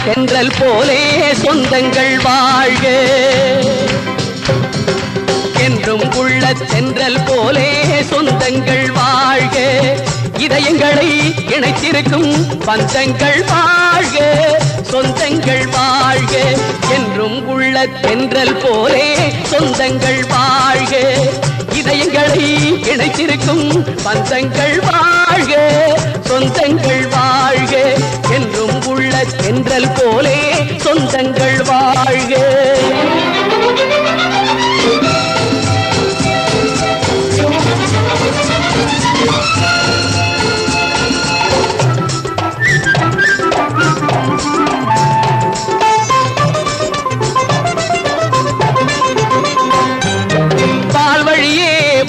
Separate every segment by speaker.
Speaker 1: தென்றல் போலே சொந்தங்கள் வாழ்க என்றும் உள்ள தென்றல் போலே சொந்தங்கள் வாழ்க இதயங்களை இணைத்திருக்கும் பந்தங்கள் வாழ்க சொந்தங்கள் வாழ்க என்றும் உள்ள தென்றல் போலே சொந்தங்கள் வாழ்க இதயங்களை இணைத்திருக்கும் பந்தங்கள் வாழ்க சொந்தங்கள் வாழ்க என்றும் உள்ள தென்றல் போலே சொந்தங்கள் வாழ்க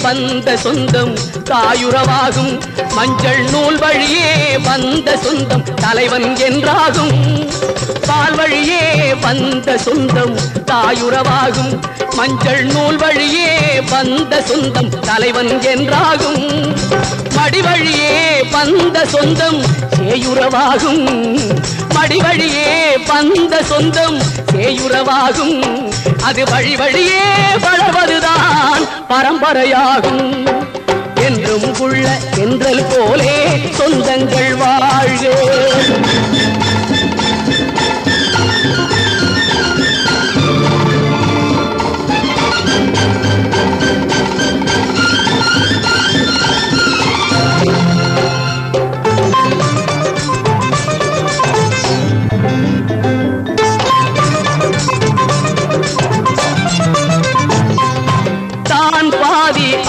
Speaker 1: வந்த சொந்தம் தாயுறவாகும் மஞ்சள் நூல் வழியே வந்த சொந்தம் தலைவன் என்றாகும் பால் வழியே வந்த சொந்தம் தாயுறவாகும் மஞ்சள் நூல் வழியே வந்த சொந்தம் தலைவன் என்றாகும் மடி வழியே வந்த சொந்தம் சேயுறவாகும் மடி வழியே வந்த சொந்தம் சேயுறவாகும் அது வழி வழியே வளர்வதுதான் பரம்பரையாகும் என்றும் உள்ள தென்றல் போலே சொந்தங்கள் வாழ்க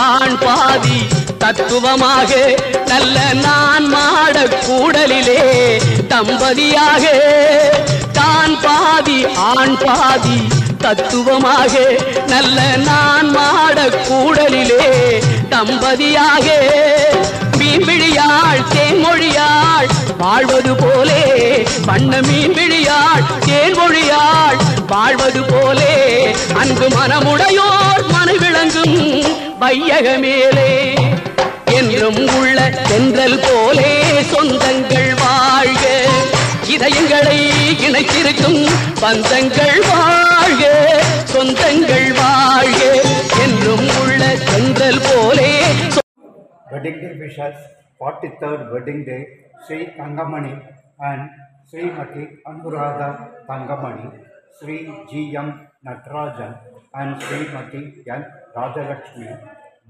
Speaker 1: ஆண் பாதி தத்துவமாக நல்ல நான் மாட கூடலிலே தம்பதியாக தான் பாதி ஆண் பாதி தத்துவமாக நல்ல நான் மாட கூடலிலே தம்பதியாக மீன்விழியாள் தேன்மொழியாள் வாழ்வது போலே வண்ண மீன்விழியாள் தேன்மொழியாள் வாழ்வது போலே அன்பு மனமுடையோர் மனவிளங்கும் வையகமேலே என்றும் உள்ள தென்றல் போலே சொந்தங்கள் வாழ்க இதயங்களை இணைத்திருக்கும் பந்தங்கள் வாழ்க சொந்தங்கள் வாழ்க என்றும் உள்ள தென்றல் போலே
Speaker 2: Wedding day wishes 43rd wedding day Sri Tangamani and Srimati Anuradha Tangamani, Sri G.M. Natarajan and Srimati N. Rajalakshmi.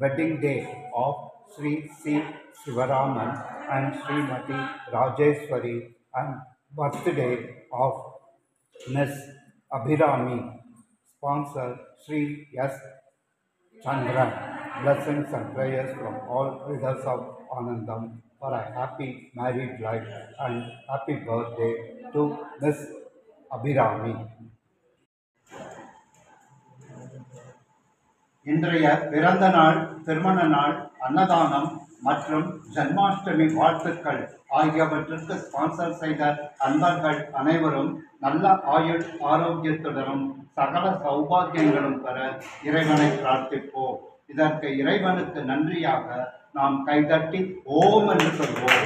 Speaker 2: Wedding day of Sri C. Sivaraman and Srimati Rajeshwari and birthday of Ms. Abhirami. Sponsor Sri S. Chandran. Blessings and prayers from all readers of Anandam for a happy married life and happy birthday to Ms. Abhirami. இன்றைய பிறந்த நாள், திருமண நாள், அன்னதானம் மற்றும் ஜன்மாஷ்டமி வாழ்த்துக்கள் ஆகியவற்றிற்கு sponsor செய்த அன்பர்கள் அனைவரும் நல்ல ஆயுள் ஆரோக்கியத்துடனும் சகல சௌபாகியங்களும் பெற இறைவனை பிரார்த்திப்போம். இதற்கு இறைவனுக்கு நன்றியாக நாம் கைதட்டி ஓம் என்று சொல்வோம்.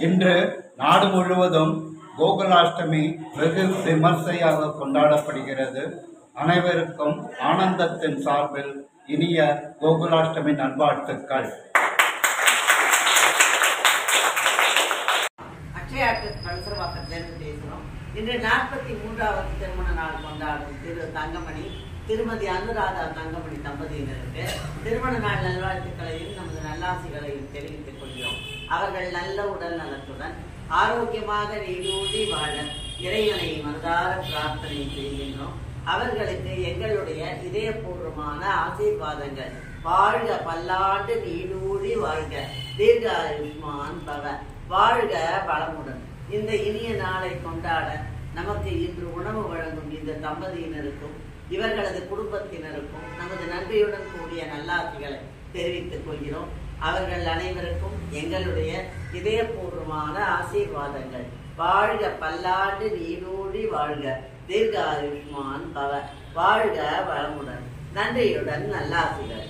Speaker 2: இன்று நாடு முழுவதும் கோகுலாஷ்டமி வெகு விமர்சையாக கொண்டாடப்படுகிறது. அனைவருக்கும் ஆனந்தத்தின் சார்பில் இனிய கோகுலாஷ்டமி நல்வாழ்த்துக்கள்.
Speaker 3: இன்று 43வது திருமண நாள் கொண்டாடும் திரு தங்கமணி திருமதி அனுராதா தங்கமணி தம்பதியினருக்கு திருமண நாள் நல்வாழ்த்துக்களையும் நமது நல்லாசிகளையும் தெரிவித்துக் கொள்கிறோம். அவர்கள் நல்ல உடல் நலத்துடன் ஆரோக்கியமாக நீடூழி வாழ இறைவனை மனதார பிரார்த்தனை செய்கின்றோம். அவர்களுக்கு எங்களுடைய இதயபூர்வமான ஆசீர்வாதங்கள். வாழ்க பல்லாண்டு நீடூழி வாழ்க, தீர்காயுஷ்மான் பவ, வாழ்க வளமுடன். இந்த இனிய நாளை கொண்டாட நமக்கு இன்று உணவு வழங்கும் இந்த தம்பதியினருக்கும் இவர்களது குடும்பத்தினருக்கும் நமது நன்றியுடன் கூடிய நல்லாசிகளை தெரிவித்துக் கொள்கிறோம். அவர்கள் அனைவருக்கும் எங்களுடைய இதயபூர்வமான ஆசீர்வாதங்கள். வாழ்க பல்லாண்டு நீடூழி வாழ்க, தீர்காயுஷ்மான் பவ, வாழ்க வளமுடன். நன்றியுடன் நல்லாசிகள்.